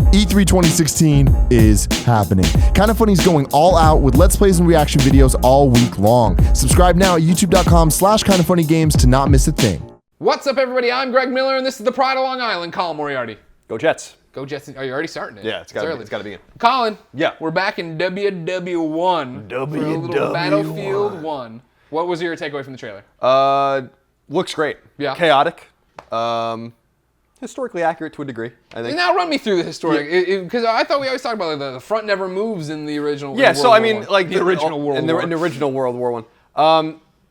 E3 2016 is happening. Kinda Funny's going all out with Let's Plays and reaction videos all week long. Subscribe now at youtube.com/kindafunnygames to not miss a thing. What's up, everybody? I'm Greg Miller, and this is the Pride of Long Island. Colin Moriarty. Go Jets. Go Jets. Are you already starting it? Yeah, it's got to be in. Colin. Yeah. We're back in WW1. For a little Battlefield 1. What was your takeaway from the trailer? Looks great. Yeah. Chaotic. Historically accurate to a degree, I think. Now run me through the historic, because I thought we always talked about like, the front never moves in the original. Yeah, so I mean, War like the original World War. In the original World War One.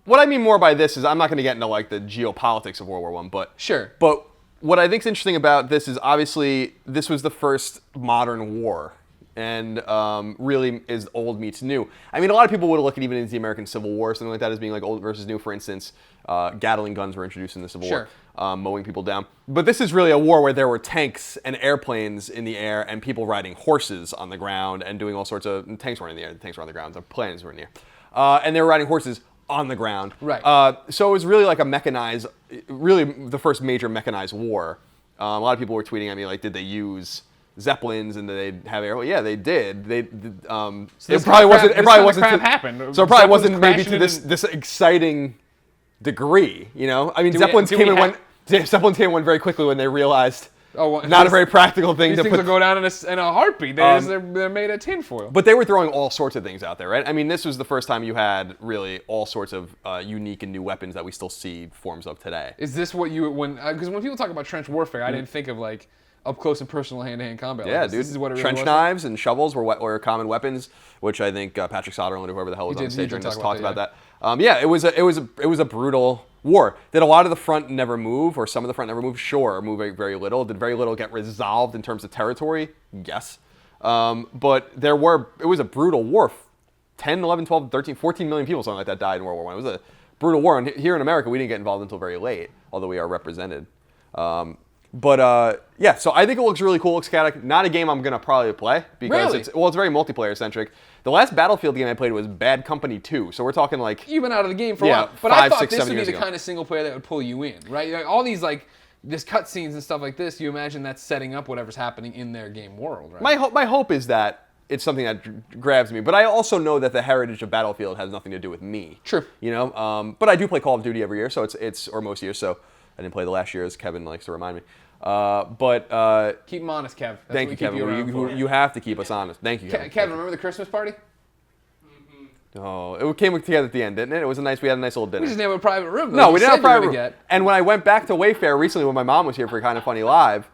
What I mean more by this is I'm not going to get into like the geopolitics of World War One, but sure. But what I think is interesting about this is obviously this was the first modern war, and really is old meets new. I mean, a lot of people would look at even into the American Civil War, something like that, as being like old versus new. For instance, Gatling guns were introduced in the Civil War, mowing people down. But this is really a war where there were tanks and airplanes in the air and people riding horses on the ground and doing all sorts of... Tanks weren't in the air, the tanks were on the ground, the planes were in the air. And they were riding horses on the ground. Right. So it was really like a mechanized, really the first major mechanized war. A lot of people were tweeting at me like, did they use Zeppelins and did they have air? Well, yeah, they did. So it probably wasn't. It probably wasn't. Happened. So it probably wasn't maybe to this exciting degree. You know, I mean, Zeppelins came and went very quickly when they realized not a very practical thing these to things put. will go down in a heartbeat. They're made of tinfoil. But they were throwing all sorts of things out there, right? I mean, this was the first time you had really all sorts of unique and new weapons that we still see forms of today. Is this what you because when people talk about trench warfare, I didn't think of like up close and personal hand-to-hand combat. Yeah, like dude. This is what it really Trench was. knives and shovels were common weepons, which I think Patrick Soderlund or whoever the hell was on stage during this talked about that. Yeah, it was a brutal war. Did a lot of the front never move, or some of the front never move? Sure, moving very little. Did very little get resolved in terms of territory? Yes. But it was a brutal war. 10, 11, 12, 13, 14 million people, something like that, died in World War I. It was a brutal war. And here in America, we didn't get involved until very late, although we are represented. Yeah, so I think it looks really cool. It looks chaotic. Not a game I'm going to probably play because it's very multiplayer centric. The last Battlefield game I played was Bad Company 2. So we're talking like... You've been out of the game for a while. But I thought this would be the kind of single player that would pull you in, right? Like, all these like this cutscenes and stuff like this, you imagine that's setting up whatever's happening in their game world, right? My hope is that it's something that grabs me. But I also know that the heritage of Battlefield has nothing to do with me. True. You know? But I do play Call of Duty every year, so it's or most years, so I didn't play the last year, as Kevin likes to remind me. Keep them honest, Kev. That's thank you, Kevin. You have to keep us honest. Thank you, Kevin. Kevin, remember the Christmas party? Oh, it came together at the end, didn't it? We had a nice little dinner. We just didn't have a private room. No, we didn't have a private room. And when I went back to Wayfair recently, when my mom was here for Kinda Funny Live,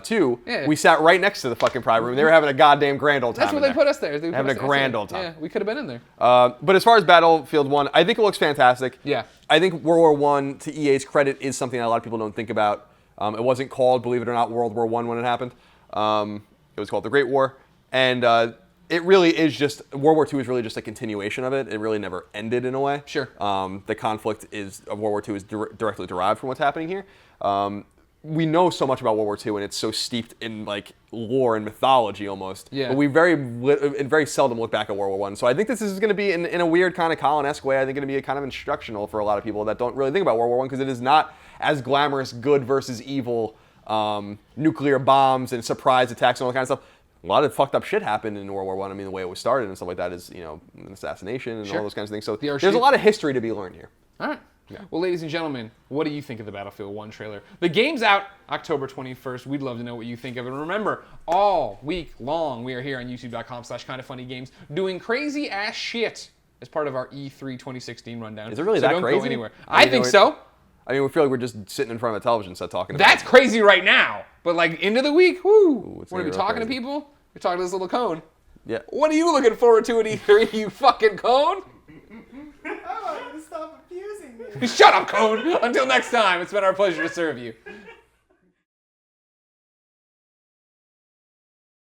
too, we sat right next to the fucking private room. They were having a goddamn grand old time. That's what they put us there. They having a grand old time. Yeah, we could have been in there. But as far as Battlefield 1, I think it looks fantastic. Yeah. I think World War I, to EA's credit, is something that a lot of people don't think about. It wasn't called, believe it or not, World War I when it happened. It was called the Great War. And it really is just, World War II is really just a continuation of it. It really never ended in a way. Sure. The conflict of World War II is directly derived from what's happening here. We know so much about World War II, and it's so steeped in like lore and mythology almost. Yeah. But we very seldom look back at World War I. So I think this is going to be, in a weird kind of Colin-esque way, I think going to be a kind of instructional for a lot of people that don't really think about World War I, because it is not as glamorous, good versus evil, nuclear bombs and surprise attacks and all that kind of stuff. A lot of fucked up shit happened in World War I. I mean, the way it was started and stuff like that is, you know, an assassination and all those kinds of things. So there's a lot of history to be learned here. All right. Yeah. Well, ladies and gentlemen, what do you think of the Battlefield 1 trailer? The game's out October 21st. We'd love to know what you think of it. And remember, all week long, we are here on youtube.com/kindafunnygames doing crazy ass shit as part of our E3 2016 rundown. Is it really so that don't crazy? Go anywhere. I think so. I mean, we feel like we're just sitting in front of a television set talking about That's crazy right now. But like into the week, whoo, we're going to be talking to crazy. people. We're talking to this little cone. Yeah. What are you looking forward to at E3, you fucking cone? I want you to stop abusing me. Shut up, cone. Until next time, it's been our pleasure to serve you.